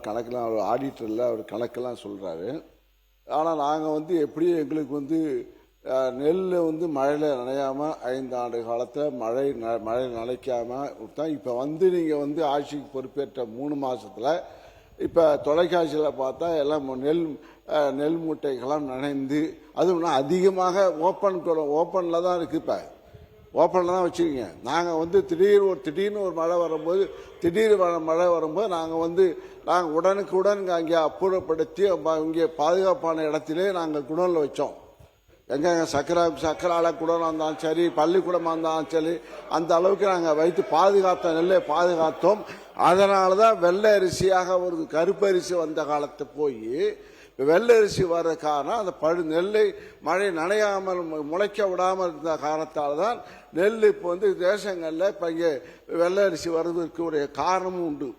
கணக்கெல்லாம் அவர் ஆடிட்டரில் அவர் கணக்கெல்லாம் சொல்கிறாரு. ஆனால் நாங்கள் வந்து எப்படியும் எங்களுக்கு வந்து நெல் வந்து மழையில் நனையாமல் 5 ஆண்டு காலத்தில் மழை நனைக்காமல் விட்டோம். இப்போ வந்து நீங்கள் வந்து ஆட்சிக்கு பொறுப்பேற்ற 3 மாதத்தில் இப்போ தொலைக்காட்சியில் பார்த்தா எல்லாம் நெல் மூட்டைகள்லாம் நனைந்து, அதுவும் அதிகமாக ஓப்பனில் தான் இருக்குது. இப்போ ஓப்பனில் தான் வச்சுக்கிங்க. நாங்கள் வந்து திடீர்னு ஒரு மழை வரும்போது நாங்கள் உடனுக்குடன் அங்கே அப்புறப்படுத்தி இங்கே பாதுகாப்பான இடத்திலே நாங்கள் குடோனில் வச்சோம். எங்க சக்கரால குடோனாக இருந்தாலும் சரி, பள்ளிக்கூடமாக இருந்தாலும் சரி, அந்த அளவுக்கு நாங்கள் வைத்து நெல்லை பாதுகாத்தோம். அதனால தான் வெள்ளை அரிசியாக ஒரு கருப்பு அரிசி வந்த காலத்தை போய் வெள்ளை அரிசி வர்ற காரணம் அந்த நெல்லை மழை நனையாமல் முளைக்க விடாமல் இருந்த காரணத்தால் தான் நெல் இப்போ வந்து தேசங்களில் இப்போ இங்கே வெள்ளை அரிசி வர்றதுக்கு ஒரு காரணமும் உண்டு.